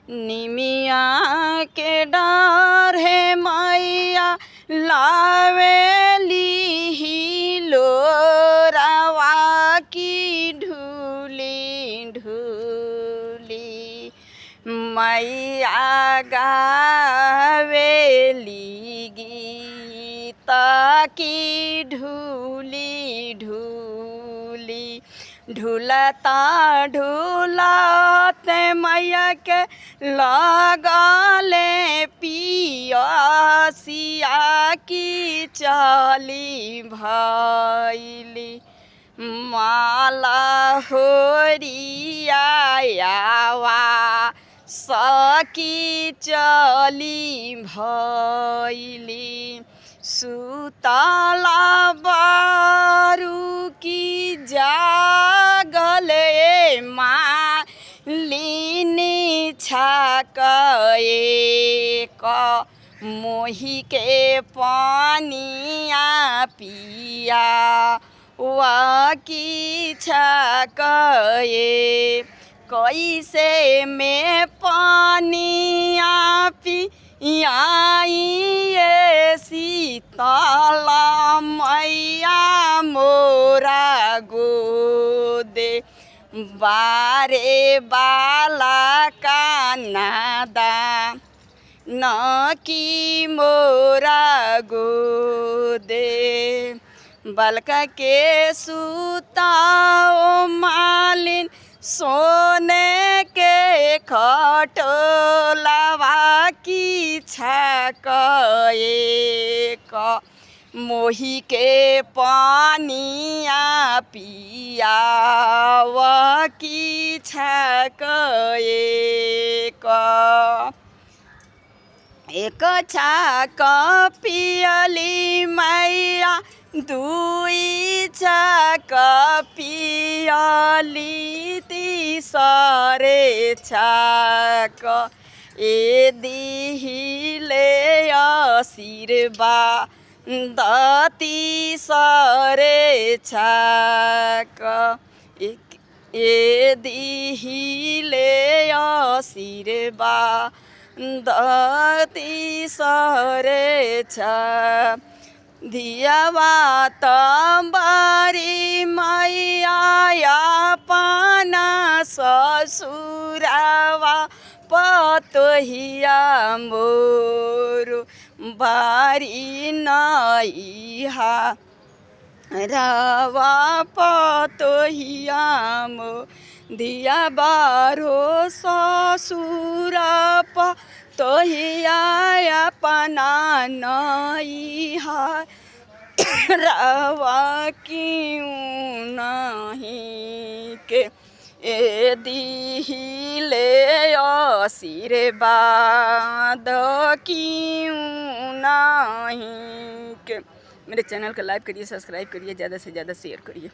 निमिया के डार है मैया लावेली लोरावा की ढूली ढूली मैया गावेली गीत की ढूली ढूली ढूलता ढूलते मैया के लगले पियसिया की चली भैली माला होरियावा सकी चली भैली सुतला बारू की जागले मालिनी छाकए क मोही के पानिया पिया वाकी छाकए कैसे में पानिया पियाइए शीतला मैया मोरा गोदे बारे बाला का नादा न की मोरा गोदे बलका के सुताओ मालिन सोने के खटोलावा की छाकए क मोही के पानिया पियाव की छाकए क एक छाक पियली मैया दुई छाक पियली तीसरे छाक ए दिहिले आशीर्वाद तीसरे छाक ए दिहिले आशीर्वाद तीसरे छाक धियावा तंबारी मैया पाना ससुरावा पतोहिया मोरो बारी नैहा रावा पतोहिया मो दिया बारो ससुरा पतोहिया अपना नैहा रावा क्यों नहीं के ए दिहिले आशीर्वाद क्यों नहीं के। मेरे चैनल को लाइक करिए, सब्सक्राइब करिए, ज़्यादा से ज़्यादा शेयर करिए।